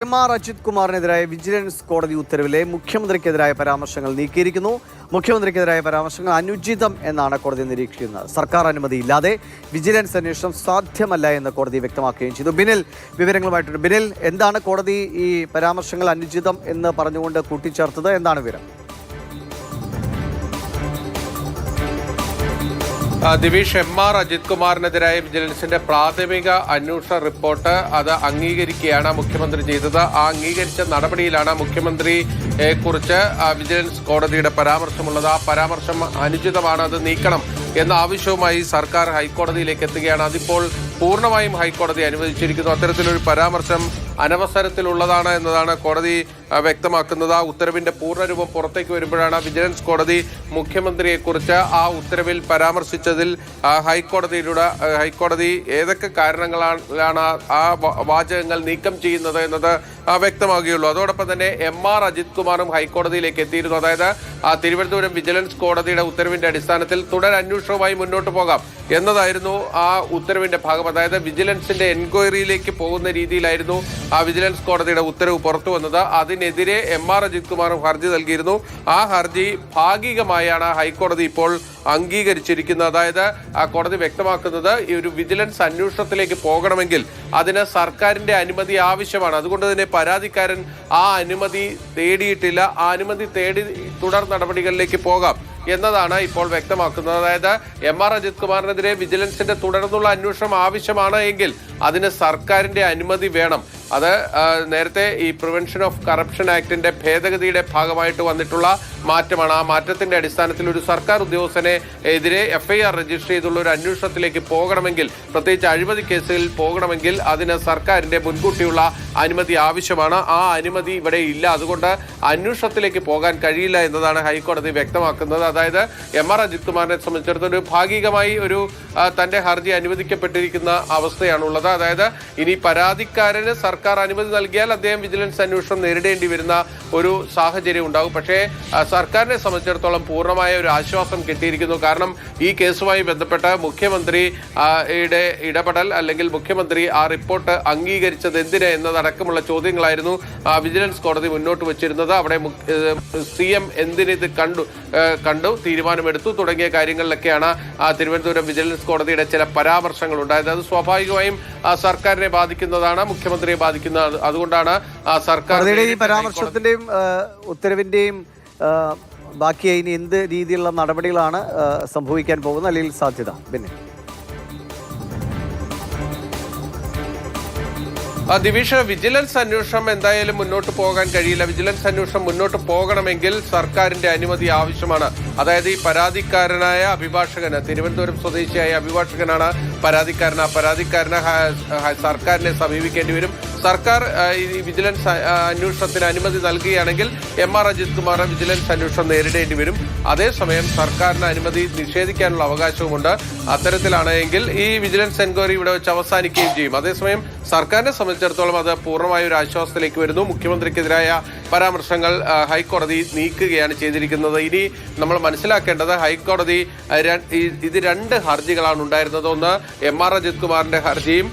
Ajith കുമാറിനെതിരായ vigilance കോടതി ഉത്തരവിലെ മുഖ്യമന്ത്രിക്കെതിരായ പരാമർശങ്ങൾ നീക്കിയിരിക്കുന്നു. മുഖ്യമന്ത്രിക്കെതിരായ പരാമർശങ്ങൾ അനുചിതം എന്നാണ് കോടതി നിരീക്ഷിക്കുന്നത്. സർക്കാർ അനുമതിയില്ലാതെ വിജിലൻസ് അന്വേഷണം സാധ്യമല്ല എന്ന് കോടതി വ്യക്തമാക്കുകയും ചെയ്തു. ബിനിൽ വിവരങ്ങളുമായിട്ടുണ്ട്. ബിനിൽ, എന്താണ് കോടതി ഈ പരാമർശങ്ങൾ അനുചിതം എന്ന് പറഞ്ഞുകൊണ്ട് കൂട്ടിച്ചേർത്തത്? എന്താണ് വിവരം? ദിവിഷ്, എം.ആർ. അജിത് കുമാറിനെതിരായ വിജിലൻസിന്റെ പ്രാഥമിക അന്വേഷണ റിപ്പോർട്ട് അത് അംഗീകരിക്കുകയാണ് മുഖ്യമന്ത്രി ചെയ്തത്. ആ അംഗീകരിച്ച നടപടിയിലാണ് മുഖ്യമന്ത്രിയെ കുറിച്ച് വിജിലൻസ് കോടതിയുടെ പരാമർശമുള്ളത്. ആ പരാമർശം അനുചിതമാണ്, അത് നീക്കണം എന്ന ആവശ്യവുമായി സർക്കാർ ഹൈക്കോടതിയിലേക്ക് എത്തുകയാണ്. അതിപ്പോൾ പൂർണ്ണമായും ഹൈക്കോടതി അനുവദിച്ചിരിക്കുന്നു. അത്തരത്തിലൊരു പരാമർശം അനവസരത്തിലുള്ളതാണ് എന്നതാണ് കോടതി വ്യക്തമാക്കുന്നത്. ആ ഉത്തരവിന്റെ പൂർണ്ണരൂപം പുറത്തേക്ക് വരുമ്പോഴാണ് വിജിലൻസ് കോടതി മുഖ്യമന്ത്രിയെക്കുറിച്ച് ആ ഉത്തരവിൽ പരാമർശിച്ചതിൽ ഹൈക്കോടതി ഏതൊക്കെ കാരണങ്ങളാണ് ആ വാചകങ്ങൾ നീക്കം ചെയ്യുന്നത് എന്നത് വ്യക്തമാകുകയുള്ളൂ. അതോടൊപ്പം തന്നെ എം.ആർ. അജിത് കുമാറും ഹൈക്കോടതിയിലേക്ക് എത്തിയിരുന്നു. അതായത് തിരുവനന്തപുരം വിജിലൻസ് കോടതിയുടെ ഉത്തരവിന്റെ അടിസ്ഥാനത്തിൽ തുടരന്വേഷണവുമായി മുന്നോട്ട് പോകാം എന്നതായിരുന്നു ആ ഉത്തരവിന്റെ ഭാഗം. അതായത് വിജിലൻസിന്റെ എൻക്വയറിയിലേക്ക് പോകുന്ന രീതിയിലായിരുന്നു ആ വിജിലൻസ് കോടതിയുടെ ഉത്തരവ് പുറത്തു വന്നത്. അതിനെതിരെ എം.ആർ. അജിത് കുമാറും ഹർജി നൽകിയിരുന്നു. ആ ഹർജി ഭാഗികമായാണ് ഹൈക്കോടതി ഇപ്പോൾ അംഗീകരിച്ചിരിക്കുന്നത്. അതായത് ആ കോടതി വ്യക്തമാക്കുന്നത് ഈ ഒരു വിജിലൻസ് അന്വേഷണത്തിലേക്ക് പോകണമെങ്കിൽ അതിന് സർക്കാരിന്റെ അനുമതി ആവശ്യമാണ്. അതുകൊണ്ട് തന്നെ പരാതിക്കാരൻ ആ അനുമതി തേടിയിട്ടില്ല. ആ അനുമതി തേടി തുടർ നടപടികളിലേക്ക് പോകാം എന്നതാണ് ഇപ്പോൾ വ്യക്തമാക്കുന്നത്. അതായത് എം.ആർ. അജിത് കുമാറിനെതിരെ വിജിലൻസിന്റെ തുടർന്നുള്ള അന്വേഷണം ആവശ്യമാണ് എങ്കിൽ അതിന് സർക്കാരിന്റെ അനുമതി വേണം. അത് നേരത്തെ ഈ പ്രിവെൻഷൻ ഓഫ് കറപ്ഷൻ ആക്ടിന്റെ ഭേദഗതിയുടെ ഭാഗമായിട്ട് വന്നിട്ടുള്ള മാറ്റമാണ്. ആ മാറ്റത്തിന്റെ അടിസ്ഥാനത്തിൽ ഒരു സർക്കാർ ഉദ്യോഗസ്ഥനെ എതിരെ എഫ്ഐആർ രജിസ്റ്റർ ചെയ്തുള്ള ഒരു അന്വേഷണത്തിലേക്ക് പോകണമെങ്കിൽ, പ്രത്യേകിച്ച് അഴിമതി കേസുകളിൽ പോകണമെങ്കിൽ അതിന് സർക്കാരിന്റെ മുൻകൂട്ടിയുള്ള അനുമതി ആവശ്യമാണ്. ആ അനുമതി ഇവിടെ ഇല്ല. അതുകൊണ്ട് അന്വേഷണത്തിലേക്ക് പോകാൻ കഴിയില്ല എന്നതാണ് ഹൈക്കോടതി വ്യക്തമാക്കുന്നത്. അതായത് എം.ആർ. അജിത് കുമാറിനെ സംബന്ധിച്ചിടത്തോളം ഭാഗികമായി ഒരു തന്റെ ഹർജി അനുവദിക്കപ്പെട്ടിരിക്കുന്ന അവസ്ഥയാണുള്ളത്. അതായത് ഇനി പരാതിക്കാരന് സർക്കാർ അനുമതി നൽകിയാൽ അദ്ദേഹം വിജിലൻസ് അന്വേഷണം നേരിടേണ്ടി വരുന്ന ഒരു സാഹചര്യം ഉണ്ടാകും. പക്ഷേ സർക്കാരിനെ സംബന്ധിച്ചിടത്തോളം പൂർണ്ണമായ ഒരു ആശ്വാസം കിട്ടിയിരിക്കുന്നു. കാരണം ഈ കേസുമായി ബന്ധപ്പെട്ട് മുഖ്യമന്ത്രിയുടെ ഇടപെടൽ അല്ലെങ്കിൽ മുഖ്യമന്ത്രി ആ റിപ്പോർട്ട് അംഗീകരിച്ചത് എന്തിന് എന്നതടക്കമുള്ള ചോദ്യങ്ങളായിരുന്നു വിജിലൻസ് കോടതി മുന്നോട്ട് വച്ചിരുന്നത്. അവിടെ CM എന്തിനിത് കണ്ടു തീരുമാനമെടുത്തു തുടങ്ങിയ കാര്യങ്ങളിലൊക്കെ തിരുവനന്തപുരം വിജിലൻസ് കോടതിയുടെ ചില പരാമർശങ്ങൾ ഉണ്ടായത്. അത് സ്വാഭാവികമായും സർക്കാരിനെ ബാധിക്കുന്നതാണ്, മുഖ്യമന്ത്രിയെ ബാധിക്കുന്നത്. അതുകൊണ്ടാണ് സർക്കാർ ഈ പരാമർശത്തിന്റെയും ഉത്തരവിന്റെയും ബാക്കി ഇനി എന്ത് രീതിയിലുള്ള നടപടികളാണ് സംഭവിക്കാൻ പോകുന്നത് അല്ലെങ്കിൽ സാധ്യത? പിന്നെ ദിവിഷ, വിജിലൻസ് അന്വേഷണം എന്തായാലും മുന്നോട്ട് പോകാൻ കഴിയില്ല. വിജിലൻസ് അന്വേഷണം മുന്നോട്ട് പോകണമെങ്കിൽ സർക്കാരിന്റെ അനുമതി ആവശ്യമാണ്. അതായത് ഈ പരാതിക്കാരനായ അഭിഭാഷകന്, തിരുവനന്തപുരം സ്വദേശിയായ അഭിഭാഷകനാണ് പരാതിക്കാരൻ. ആ പരാതിക്കാരന് സർക്കാരിനെ സമീപിക്കേണ്ടി വരും. സർക്കാർ ഈ വിജിലൻസ് അന്വേഷണത്തിന് അനുമതി നൽകുകയാണെങ്കിൽ എം.ആർ. അജിത് കുമാർ വിജിലൻസ് അന്വേഷണം നേരിടേണ്ടി വരും. അതേസമയം സർക്കാരിന് അനുമതി നിഷേധിക്കാനുള്ള അവകാശവുമുണ്ട്. അത്തരത്തിലാണെങ്കിൽ ഈ വിജിലൻസ് എൻക്വയറി ഇവിടെ വെച്ച് അവസാനിക്കുകയും ചെയ്യും. അതേസമയം സർക്കാരിനെ സംബന്ധിച്ചിടത്തോളം അത് പൂർണ്ണമായ ഒരു ആശ്വാസത്തിലേക്ക് വരുന്നു. മുഖ്യമന്ത്രിക്കെതിരായ പരാമർശങ്ങൾ ഹൈക്കോടതി നീക്കുകയാണ് ചെയ്തിരിക്കുന്നത്. ഇനി നമ്മൾ മനസ്സിലാക്കേണ്ടത് ഹൈക്കോടതി ഇത് രണ്ട് ഹർജികളാണ് ഉണ്ടായിരുന്നത്. ഒന്ന് എം.ആർ. അജിത് കുമാറിന്റെ ഹർജിയും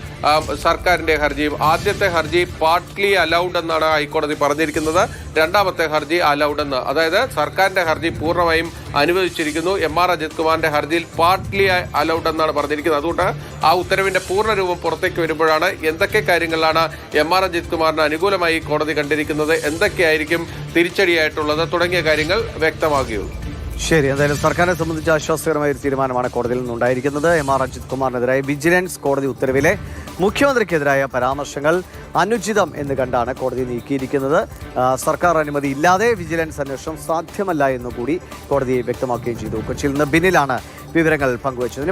സർക്കാരിന്റെ ഹർജിയും. ആദ്യത്തെ ഹർജി പാർട്ട്ലി അലൗഡ് എന്നാണ് ഹൈക്കോടതി പറഞ്ഞിരിക്കുന്നത്. രണ്ടാമത്തെ ഹർജി അലൗഡ് എന്ന്, അതായത് സർക്കാരിന്റെ ഹർജി പൂർണ്ണമായും അനുവദിച്ചിരിക്കുന്നു. എം.ആർ. അജിത് കുമാറിന്റെ ഹർജിയിൽ പാർട്ട്ലി അലൗഡ് എന്നാണ് പറഞ്ഞിരിക്കുന്നത്. അതുകൊണ്ട് ആ ഉത്തരവിന്റെ പൂർണ്ണരൂപം പുറത്തേക്ക് വരുമ്പോഴാണ് എന്തൊക്കെ കാര്യങ്ങളിലാണ് എം.ആർ. അജിത് കുമാറിന് അനുകൂലമായി കോടതി കണ്ടിരിക്കുന്നത്, എന്തൊക്കെയായിരിക്കും തിരിച്ചടിയായിട്ടുള്ളത് തുടങ്ങിയ കാര്യങ്ങൾ വ്യക്തമാകുകയുള്ളൂ. ശരി, എന്തായാലും സർക്കാരിനെ സംബന്ധിച്ച് ആശ്വാസകരമായ ഒരു തീരുമാനമാണ് കോടതിയിൽ നിന്നുണ്ടായിരിക്കുന്നത്. എം.ആർ. അജിത് കുമാറിനെതിരായ വിജിലൻസ് കോടതി ഉത്തരവിലെ മുഖ്യമന്ത്രിക്കെതിരായ പരാമർശങ്ങൾ അനുചിതം എന്ന് കണ്ടാണ് കോടതി നീക്കിയിരിക്കുന്നത്. സർക്കാർ അനുമതി ഇല്ലാതെ വിജിലൻസ് അന്വേഷണം സാധ്യമല്ല എന്നുകൂടി കോടതി വ്യക്തമാക്കുകയും ചെയ്തു. കൊച്ചിയിൽ നിന്ന് ബിനിലാണ് വിവരങ്ങൾ പങ്കുവച്ചത്.